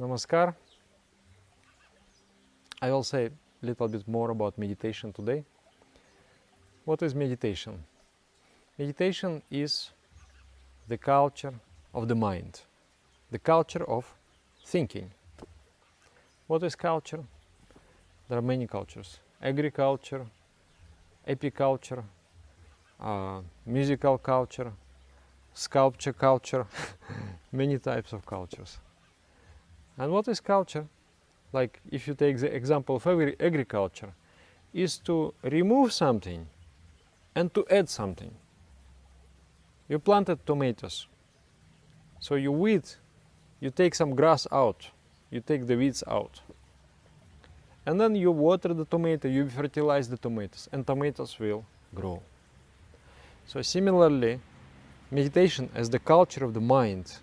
Namaskar. I will say a little bit more about meditation today. What is meditation? Meditation is the culture of the mind, the culture of thinking. What is culture? There are many cultures. Agriculture, apiculture, musical culture, sculpture culture, many types of cultures. And what is culture? Like if you take the example of agriculture, is to remove something and to add something. You planted tomatoes, so you weed, you take some grass out, you take the weeds out. And then you water the tomato, you fertilize the tomatoes, and tomatoes will grow. So similarly, meditation as the culture of the mind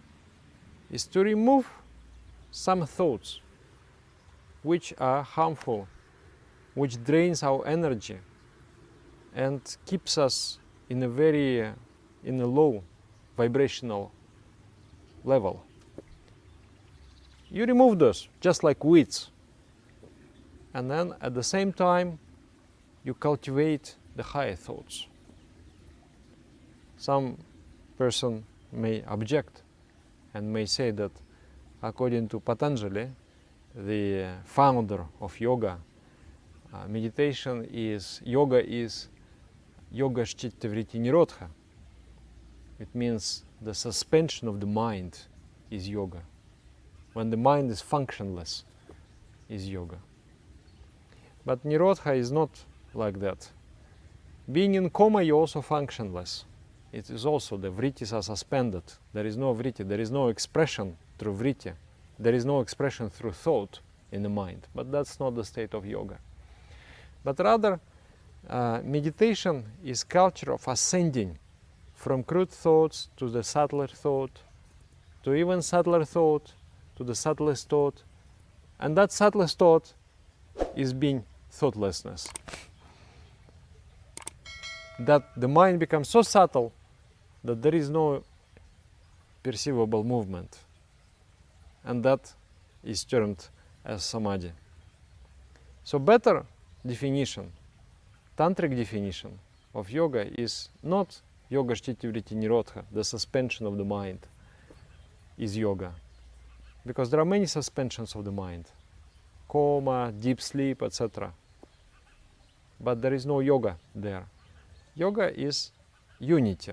is to remove some thoughts which are harmful, which drains our energy and keeps us in a low vibrational level. You remove those just like weeds, and then at the same time you cultivate the higher thoughts. Some person may object and may say that according to Patanjali, the founder of yoga, yoga is yoga chittavriti nirodha. It means the suspension of the mind is yoga. When the mind is functionless is yoga. But nirodha is not like that. Being in coma, you're also functionless. It is also the vrittis are suspended. There is no vritti, there is no expression through vritti. There is no expression through thought in the mind. But that's not the state of yoga. But rather, meditation is culture of ascending from crude thoughts to the subtler thought, to even subtler thought, to the subtlest thought. And that subtlest thought is being thoughtlessness. That the mind becomes so subtle that there is no perceivable movement. And that is termed as samadhi. So better definition, tantric definition of yoga is not yoga chittavriti nirodha, the suspension of the mind is yoga. Because there are many suspensions of the mind, coma, deep sleep, etc. But there is no yoga there. Yoga is unity.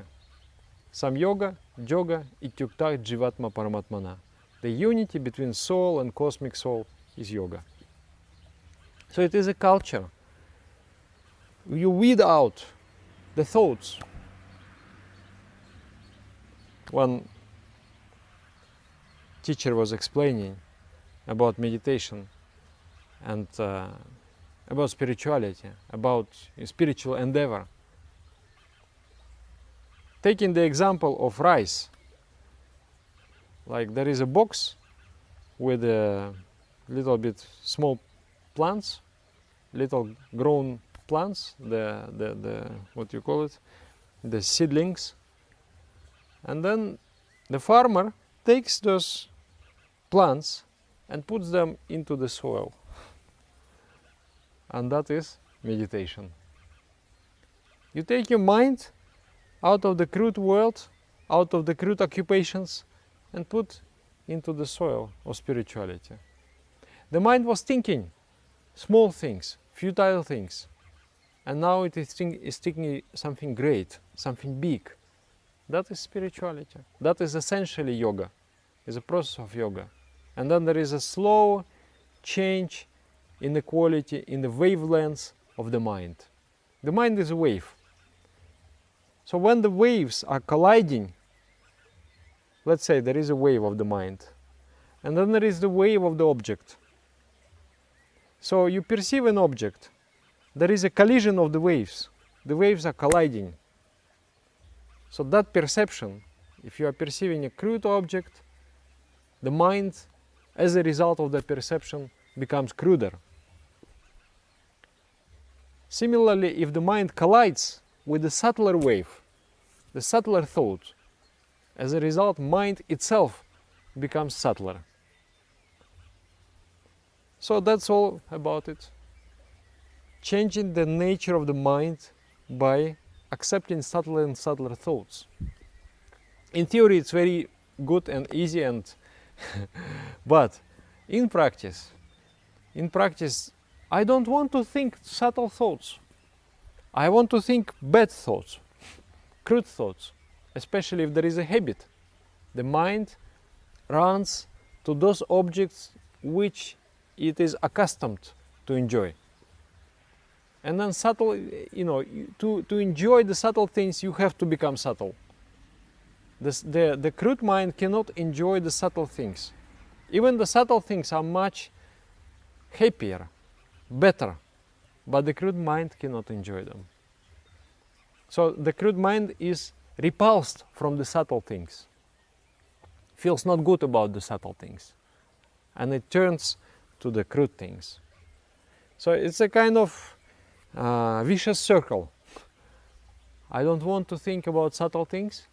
Sam yoga, yoga, ityukta jivatma paramatmana. The unity between soul and cosmic soul is yoga. So it is a culture. You weed out the thoughts. One teacher was explaining about meditation and about spirituality, about spiritual endeavor. Taking the example of rice, like there is a box with a little bit small plants, little grown plants, the what you call it, the seedlings, and then the farmer takes those plants and puts them into the soil, and that is meditation. You take your mind out of the crude world, out of the crude occupations, and put into the soil of spirituality. The mind was thinking small things, futile things, and now it is thinking something great, something big. That is spirituality. That is essentially yoga, is a process of yoga. And then there is a slow change in the quality, in the wavelengths of the mind. The mind is a wave. So when the waves are colliding, let's say there is a wave of the mind, and then there is the wave of the object. So you perceive an object, there is a collision of the waves are colliding. So that perception, if you are perceiving a crude object, the mind, as a result of that perception, becomes cruder. Similarly, if the mind collides with the subtler wave, the subtler thought, as a result, mind itself becomes subtler. So that's all about it. Changing the nature of the mind by accepting subtler and subtler thoughts. In theory it's very good and easy, and but in practice I don't want to think subtle thoughts. I want to think bad thoughts, crude thoughts, especially if there is a habit. The mind runs to those objects which it is accustomed to enjoy. And then subtle, to enjoy the subtle things, you have to become subtle. The crude mind cannot enjoy the subtle things. Even the subtle things are much happier, better, but the crude mind cannot enjoy them. So the crude mind is repulsed from the subtle things, feels not good about the subtle things, and it turns to the crude things. So it's a kind of vicious circle. I don't want to think about subtle things,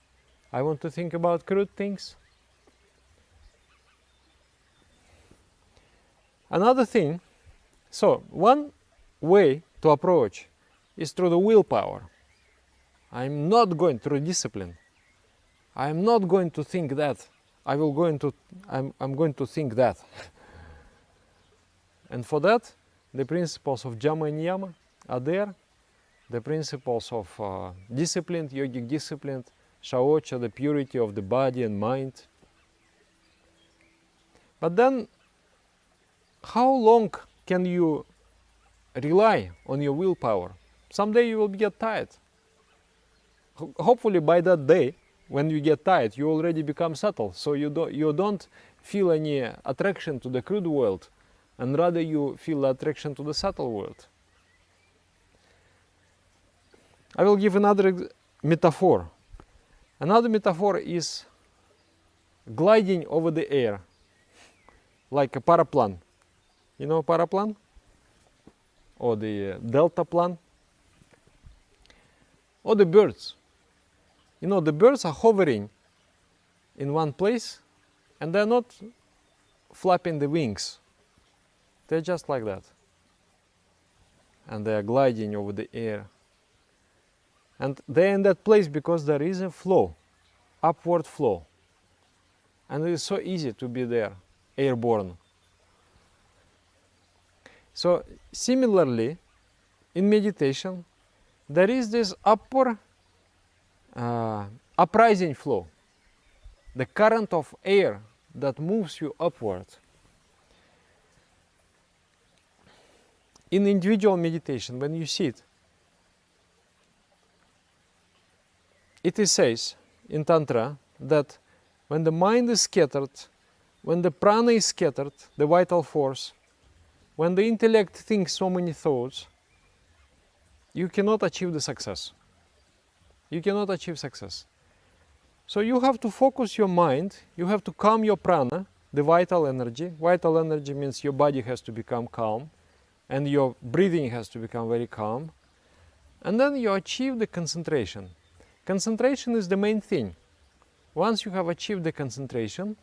I want to think about crude things. Another thing, so one way to approach is through the willpower. I'm not going through discipline. I'm not going to think that. I'm going to think that. And for that, the principles of Jama and Niyama are there. The principles of discipline, yogic discipline, Shaocha, the purity of the body and mind. But then, how long can you rely on your willpower? Someday you will get tired. Hopefully by that day, when you get tired, you already become subtle, so you don't feel any attraction to the crude world, and rather you feel attraction to the subtle world. I will give another metaphor. Another metaphor is gliding over the air, like a paraplane. You know paraplane? Or the deltaplane? Or the birds. You know, the birds are hovering in one place and they're not flapping the wings. They're just like that. And they are gliding over the air. And they're in that place because there is a flow, upward flow. And it is so easy to be there, airborne. So similarly, in meditation, there is this uprising flow, the current of air that moves you upward. In individual meditation, when you sit, it is says in Tantra that when the mind is scattered, when the prana is scattered, the vital force, when the intellect thinks so many thoughts, you cannot achieve the success. You cannot achieve success. So you have to focus your mind, you have to calm your prana, the vital energy. Vital energy means your body has to become calm and your breathing has to become very calm. And then you achieve the concentration. Concentration is the main thing. Once you have achieved the concentration,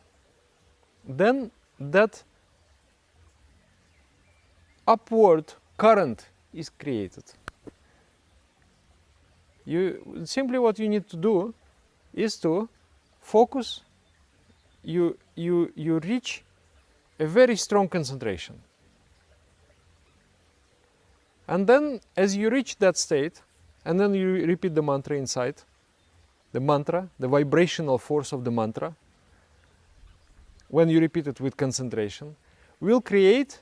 then that upward current is created. Simply what you need to do is to focus, you reach a very strong concentration. And then as you reach that state, and then you repeat the mantra inside, the mantra, the vibrational force of the mantra, when you repeat it with concentration, will create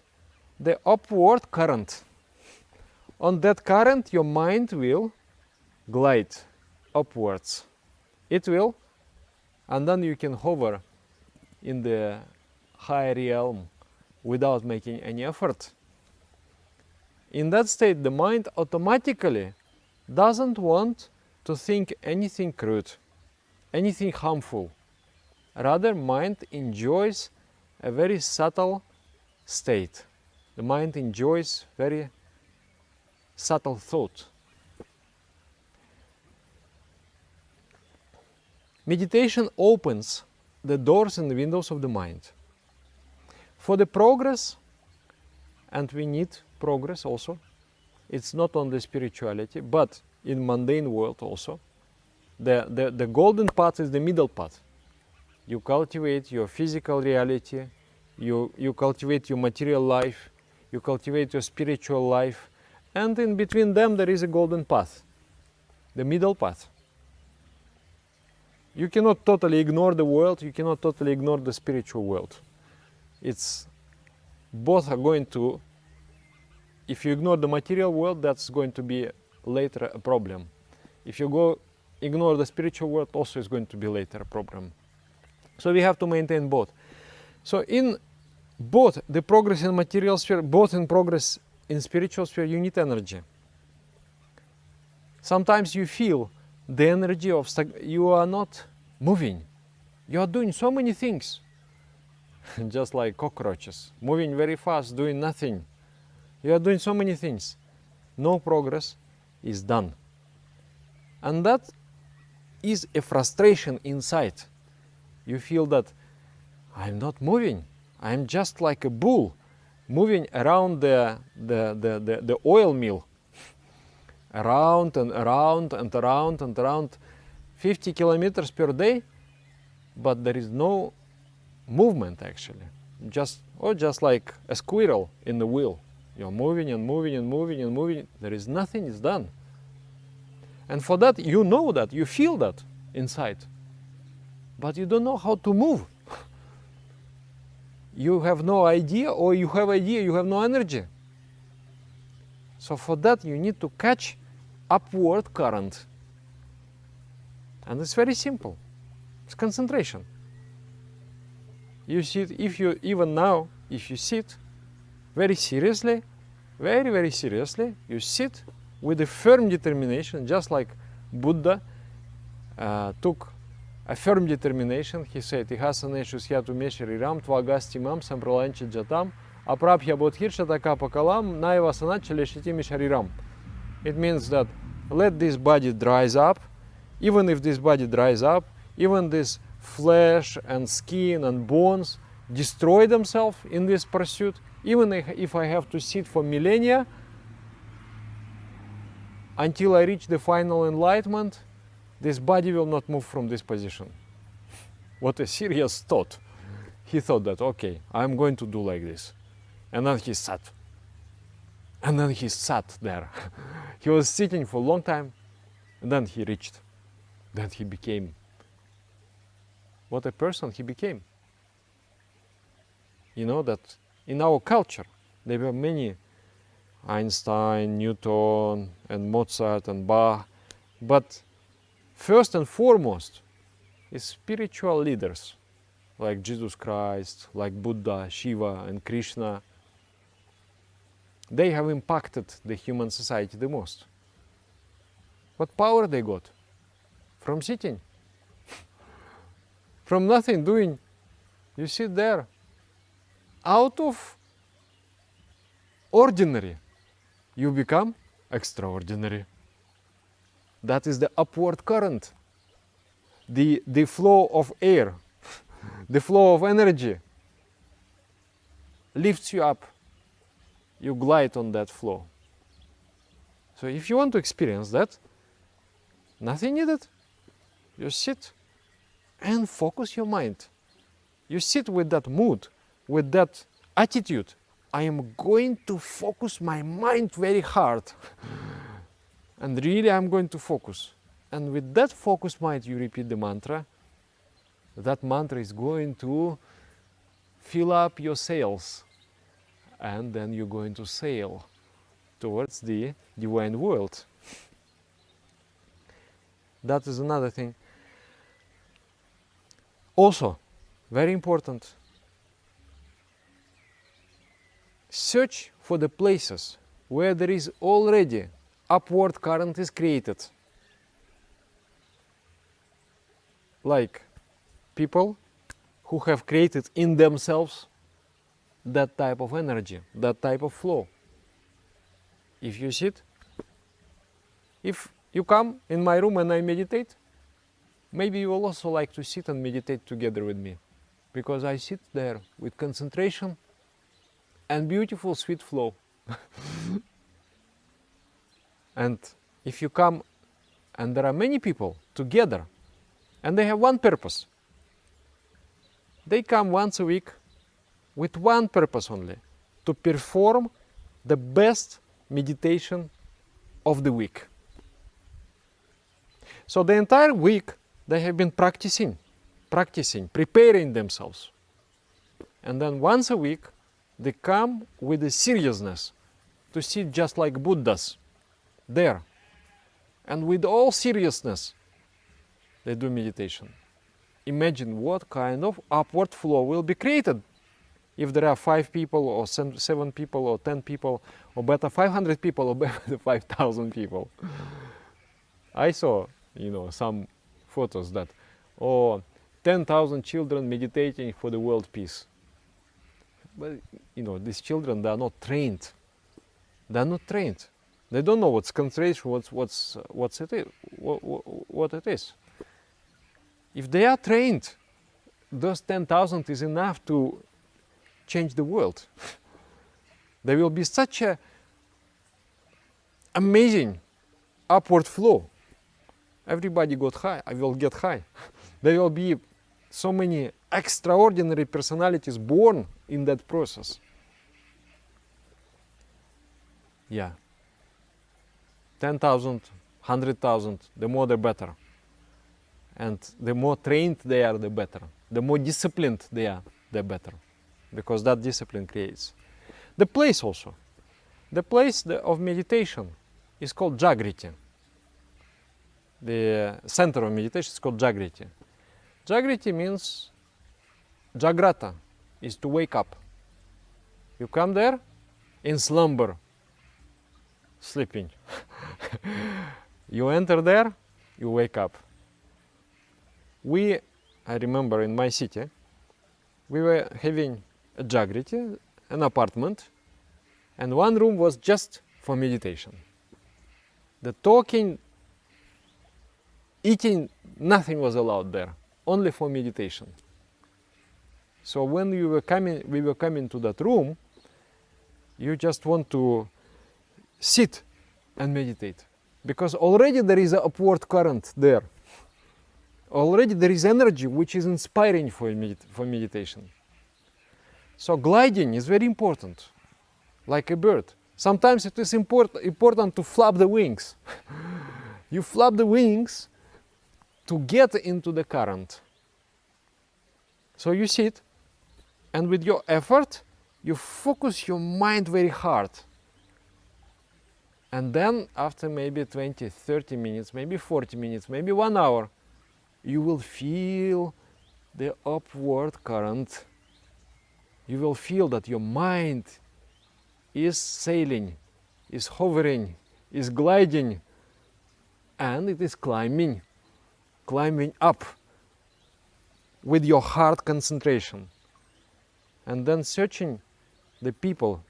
the upward current. On that current, your mind will glide upwards. It will, and then you can hover in the higher realm without making any effort. In that state, the mind automatically doesn't want to think anything crude, anything harmful. Rather, mind enjoys a very subtle state. The mind enjoys very subtle thought. Meditation opens the doors and the windows of the mind for the progress and we need progress also. It's not only spirituality, but in mundane world also. The golden path is the middle path. You cultivate your physical reality, you cultivate your material life, you cultivate your spiritual life, and in between them there is a golden path, the middle path. You cannot totally ignore the world, you cannot totally ignore the spiritual world. It's both are going to, if you ignore the material world, that's going to be later a problem. If you ignore the spiritual world, also is going to be later a problem. So we have to maintain both. So in both the progress in material sphere, both in progress in spiritual sphere, you need energy. Sometimes you feel the energy of you are not moving. You are doing so many things, just like cockroaches, moving very fast, doing nothing. You are doing so many things. No progress is done. And that is a frustration inside. You feel that I'm not moving. I'm just like a bull moving around the oil mill. Around and around and around and around 50 kilometers per day, but there is no movement actually. Just like a squirrel in the wheel. You're moving and moving and moving and moving. There is nothing is done. And for that, you know that, you feel that inside. But you don't know how to move. You have no idea, or you have idea, you have no energy. So for that, you need to catch upward current. And it's very simple. It's concentration. You sit, even now, if you sit very seriously, very, very seriously, you sit with a firm determination, just like Buddha took a firm determination. He said, "Ihasaneshus hiatu meshariram tvagastimam sampralanchi jatam aprabhya bodhirsha takapakalam naivasanacha leshitimi shariram." It means that let this body dries up. Even if this body dries up, even this flesh and skin and bones destroy themselves in this pursuit, even if I have to sit for millennia until I reach the final enlightenment, this body will not move from this position. What a serious thought. He thought that, okay, I'm going to do like this. And then he sat. And then he sat there. He was sitting for a long time, and then he reached. Then he became. What a person he became. You know that in our culture, there were many Einstein, Newton, and Mozart, and Bach, but first and foremost is spiritual leaders like Jesus Christ, like Buddha, Shiva, and Krishna. They have impacted the human society the most. What power they got? From sitting. From nothing doing. You sit there. Out of ordinary, you become extraordinary. That is the upward current. The flow of air, the flow of energy lifts you up. You glide on that flow. So if you want to experience that, nothing needed. You sit and focus your mind. You sit with that mood, with that attitude. I am going to focus my mind very hard. And really I'm going to focus. And with that focused mind, you repeat the mantra. That mantra is going to fill up your sails. And then you're going to sail towards the divine world. That is another thing. Also, very important, search for the places where there is already upward current is created. Like people who have created in themselves that type of energy, that type of flow. If you sit, if you come in my room and I meditate, maybe you will also like to sit and meditate together with me, because I sit there with concentration and beautiful sweet flow. And if you come and there are many people together and they have one purpose, they come once a week with one purpose only, to perform the best meditation of the week. So the entire week they have been practicing, preparing themselves. And then once a week they come with a seriousness to sit just like Buddhas there. And with all seriousness they do meditation. Imagine what kind of upward flow will be created if there are 5 people or 7 people or 10 people or better 500 people or better 5,000 people. I saw, some photos that, 10,000 children meditating for the world peace. But, these children, they are not trained. They are not trained. They don't know what's concentration, what it is. If they are trained, those 10,000 is enough to change the world. There will be such a amazing upward flow. Everybody got high, I will get high. There will be so many extraordinary personalities born in that process. Yeah. 10,000, 100,000, the more the better. And the more trained they are, the better. The more disciplined they are, the better. Because that discipline creates. The place also. The place of meditation is called Jagriti. The center of meditation is called Jagriti. Jagriti means, Jagrata is to wake up. You come there in slumber, sleeping. You enter there, you wake up. I remember in my city, we were having a Jagriti, an apartment, and one room was just for meditation. The talking, eating, nothing was allowed there, only for meditation. So when we were coming to that room, you just want to sit and meditate, because already there is an upward current there. Already there is energy which is inspiring for meditation. So gliding is very important, like a bird. Sometimes it is important to flap the wings. You flap the wings to get into the current. So you sit, and with your effort, you focus your mind very hard. And then after maybe 20, 30 minutes, maybe 40 minutes, maybe 1 hour, you will feel the upward current. You will feel that your mind is sailing, is hovering, is gliding, and it is climbing up with your heart concentration. And then searching the people.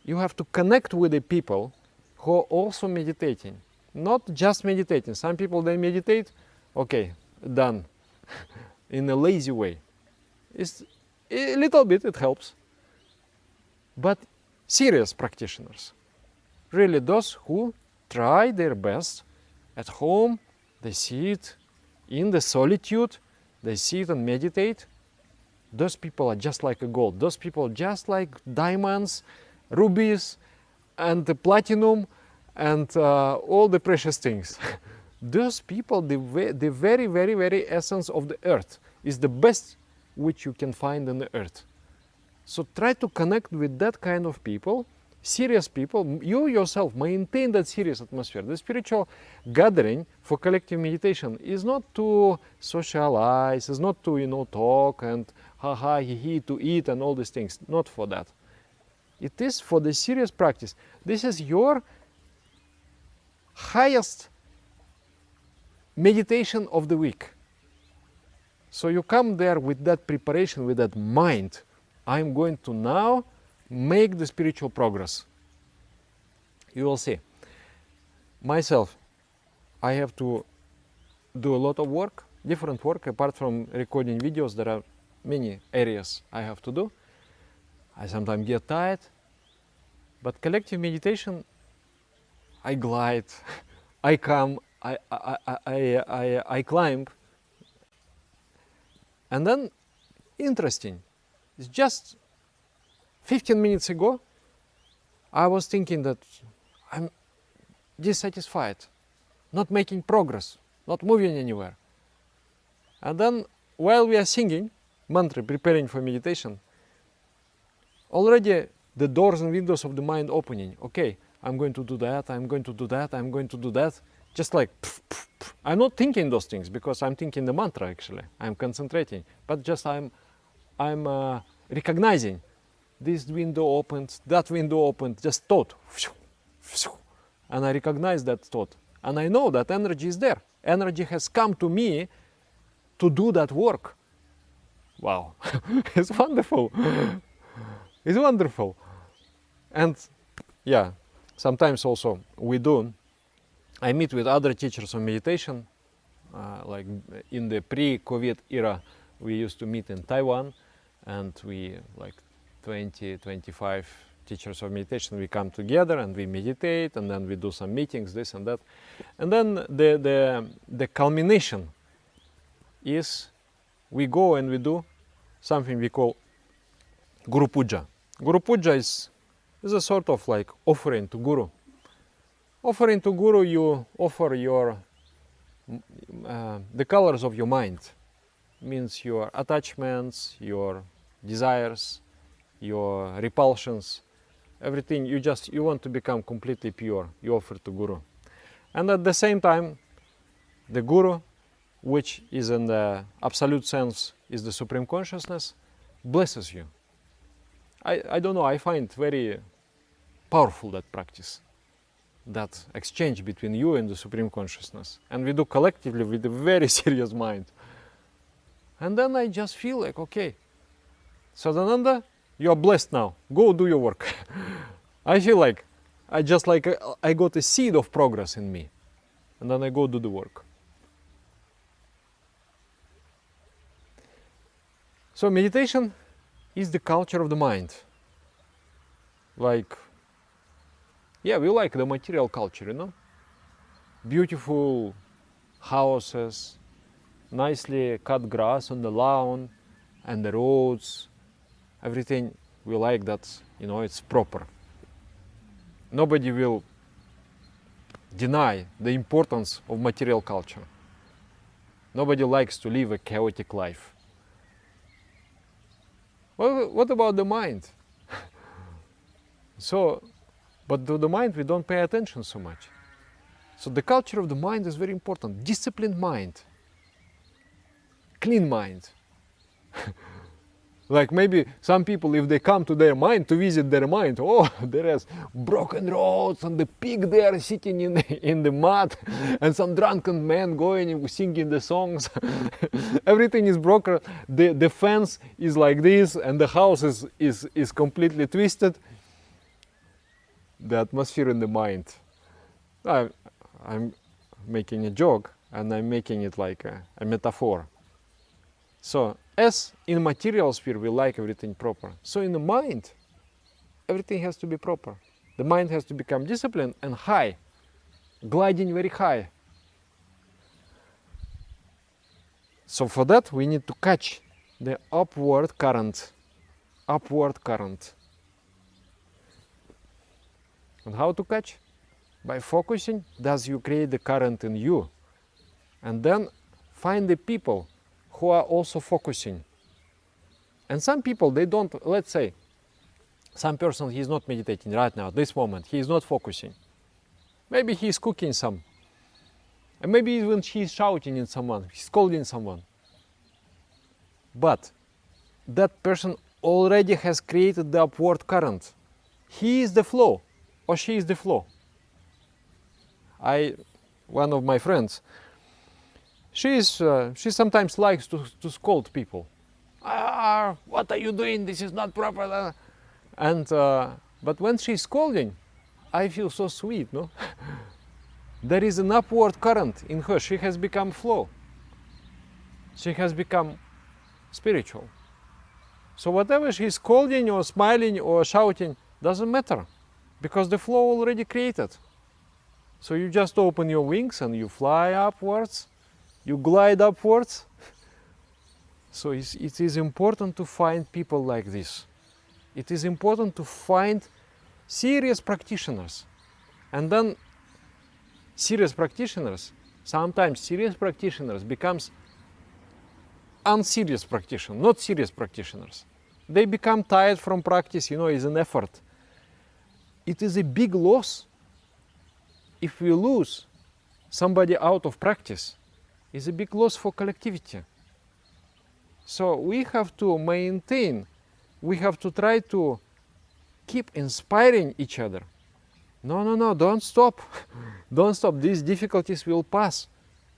You have to connect with the people who are also meditating. Not just meditating. Some people, they meditate, okay, done, in a lazy way. It's a little bit, it helps. But serious practitioners, really those who try their best at home, they sit in the solitude, they sit and meditate. Those people are just like a gold. Those people are just like diamonds, rubies, and the platinum, and all the precious things. Those people, the very, very, very essence of the earth is the best which you can find on the earth. So try to connect with that kind of people, serious people. You yourself maintain that serious atmosphere. The spiritual gathering for collective meditation is not to socialize, is not to talk and ha he he to eat and all these things. Not for that. It is for the serious practice. This is your highest meditation of the week. So you come there with that preparation, with that mind. I'm going to now make the spiritual progress. You will see. Myself, I have to do a lot of work, different work. Apart from recording videos, there are many areas I have to do. I sometimes get tired, but collective meditation, I glide, I come, I climb. And then, interesting, it's just 15 minutes ago, I was thinking that I'm dissatisfied, not making progress, not moving anywhere. And then, while we are singing mantra, preparing for meditation, already the doors and windows of the mind opening. Okay, I'm going to do that, I'm going to do that, I'm going to do that. Just like, pff, pff, pff. I'm not thinking those things because I'm thinking the mantra actually. I'm concentrating, but just I'm recognizing this window opened, that window opened, just thought. And I recognize that thought. And I know that energy is there. Energy has come to me to do that work. Wow, it's wonderful. It's wonderful. And yeah, sometimes also I meet with other teachers of meditation, like in the pre-COVID era, we used to meet in Taiwan, and we, like 20, 25 teachers of meditation, we come together and we meditate, and then we do some meetings, this and that. And then the culmination is we go and we do something we call Guru Pudja. Guru Pudja is a sort of like offering to Guru. Offering to Guru, you offer your the colors of your mind. Means your attachments, your desires, your repulsions, everything. You want to become completely pure. You offer to Guru, and at the same time, the Guru, which is in the absolute sense is the Supreme Consciousness, blesses you. I don't know. I find very powerful that practice, that exchange between you and the Supreme Consciousness, and we do collectively with a very serious mind. And then I just feel like, okay, Sadhananda, you are blessed now. Go do your work. I feel like I got a seed of progress in me, and then I go do the work. So meditation is the culture of the mind. Like, yeah, we like the material culture, you know? Beautiful houses, nicely cut grass on the lawn, and the roads, everything. We like that, you know, it's proper. Nobody will deny the importance of material culture. Nobody likes to live a chaotic life. Well, what about the mind? But to the mind we don't pay attention so much. So the culture of the mind is very important. Disciplined mind, clean mind. Like maybe some people, if they come to their mind, to visit their mind, oh, there is broken roads and the pig there sitting in the mud and some drunken man going and singing the songs. Everything is broken. The fence is like this and the house is completely twisted. The atmosphere in the mind. I'm making a joke and I'm making it like a metaphor. So as in material sphere we like everything proper, so in the mind everything has to be proper. The mind has to become disciplined and high, gliding very high. So for that we need to catch the upward current. Upward current. And how to catch? By focusing, thus you create the current in you. And then find the people who are also focusing. And some people, they don't, let's say, some person, he is not meditating right now, this moment, he is not focusing. Maybe he is cooking some. And maybe even he is shouting in someone, scolding someone. But that person already has created the upward current. He is the flow, or she is the flow. One of my friends, she sometimes likes to scold people. What are you doing? This is not proper. And but when she's scolding, I feel so sweet, no? There is an upward current in her. She has become flow. She has become spiritual. So whatever she's scolding or smiling or shouting doesn't matter, because the flow already created. So you just open your wings and you fly upwards, you glide upwards. So it is important to find people like this. It is important to find serious practitioners. And then serious practitioners, sometimes serious practitioners becomes unserious practitioners, not serious practitioners. They become tired from practice, it's an effort. It is a big loss if we lose somebody out of practice. It's a big loss for collectivity. So we have to maintain, we have to try to keep inspiring each other. No, don't stop. Don't stop. These difficulties will pass.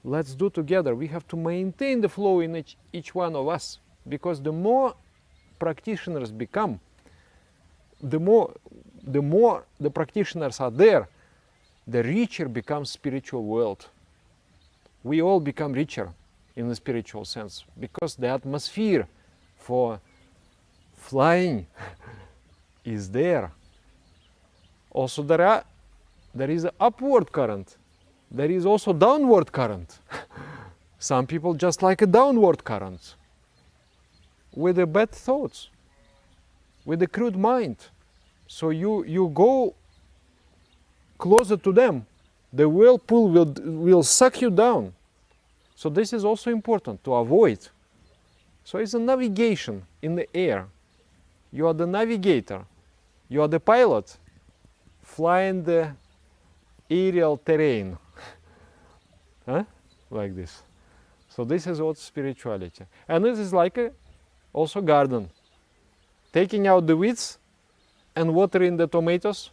Let's do together. We have to maintain the flow in each one of us, because the more practitioners become, the more the practitioners are there, the richer becomes spiritual world. We all become richer in the spiritual sense, because the atmosphere for flying is there. Also there is an upward current. There is also downward current. Some people just like a downward current, with the bad thoughts, with the crude mind. So you go closer to them, the whirlpool will suck you down. So this is also important to avoid. So it's a navigation in the air. You are the navigator. You are the pilot flying the aerial terrain. Huh? Like this. So this is what spirituality. And this is like also garden. Taking out the weeds and watering the tomatoes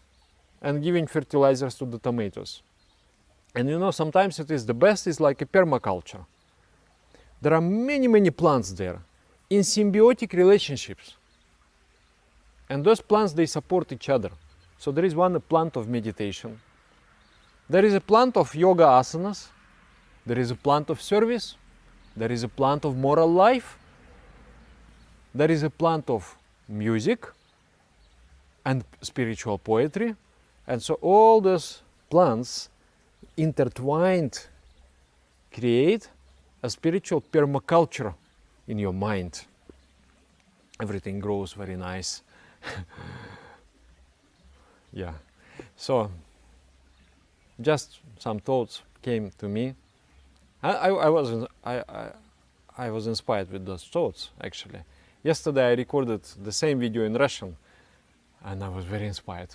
and giving fertilizers to the tomatoes. And sometimes it is the best is like a permaculture. There are many plants there in symbiotic relationships. And those plants, they support each other. So there is one plant of meditation. There is a plant of yoga asanas. There is a plant of service. There is a plant of moral life. There is a plant of music and spiritual poetry. And so all those plants intertwined create a spiritual permaculture in your mind. Everything grows very nice. Yeah. So just some thoughts came to me. I was inspired with those thoughts, actually. Yesterday I recorded the same video in Russian, and I was very inspired.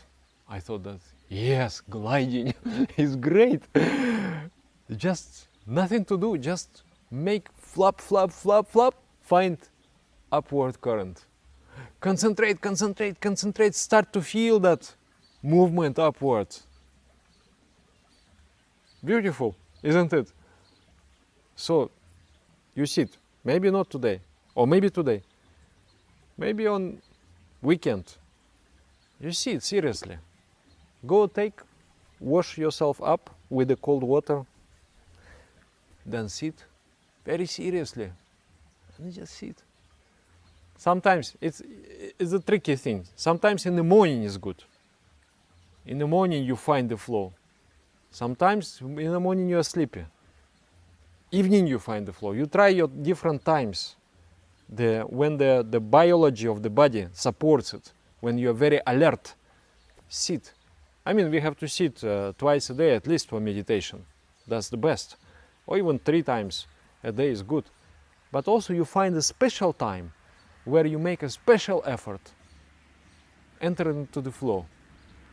I thought that, yes, gliding is great. Just nothing to do, just make flap, find upward current. Concentrate, start to feel that movement upwards. Beautiful, isn't it? So, you sit, maybe not today, or maybe today, maybe on weekend. You sit seriously. Go wash yourself up with the cold water, then sit very seriously, and just sit. Sometimes it's a tricky thing. Sometimes in the morning is good. In the morning you find the flow. Sometimes in the morning you are sleepy. Evening you find the flow. You try your different times. When the biology of the body supports it, when you are very alert, sit. I mean, we have to sit twice a day at least for meditation. That's the best. Or even 3 times a day is good. But also you find a special time where you make a special effort, enter into the flow.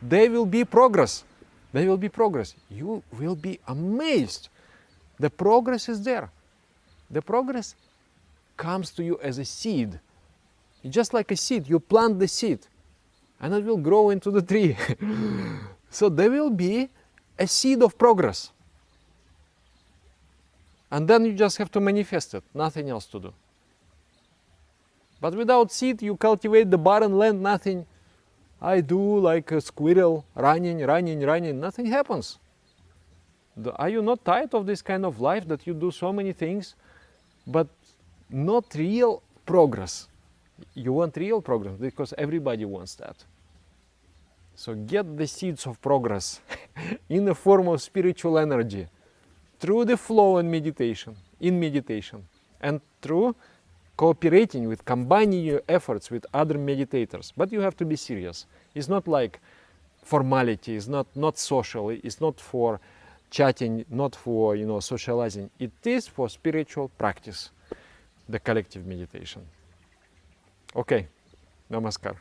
There will be progress. There will be progress. You will be amazed. The progress is there. The progress comes to you as a seed. It's just like a seed. You plant the seed and it will grow into the tree. So there will be a seed of progress. And then you just have to manifest it, nothing else to do. But without seed, you cultivate the barren land, nothing. I do like a squirrel, running, nothing happens. Are you not tired of this kind of life, that you do so many things, but not real progress? You want real progress because everybody wants that. So get the seeds of progress in the form of spiritual energy through the flow and meditation, in meditation, and through cooperating with, combining your efforts with other meditators. But you have to be serious. It's not like formality, it's not social, it's not for chatting, not for socializing. It is for spiritual practice, the collective meditation. Okay, namaskar.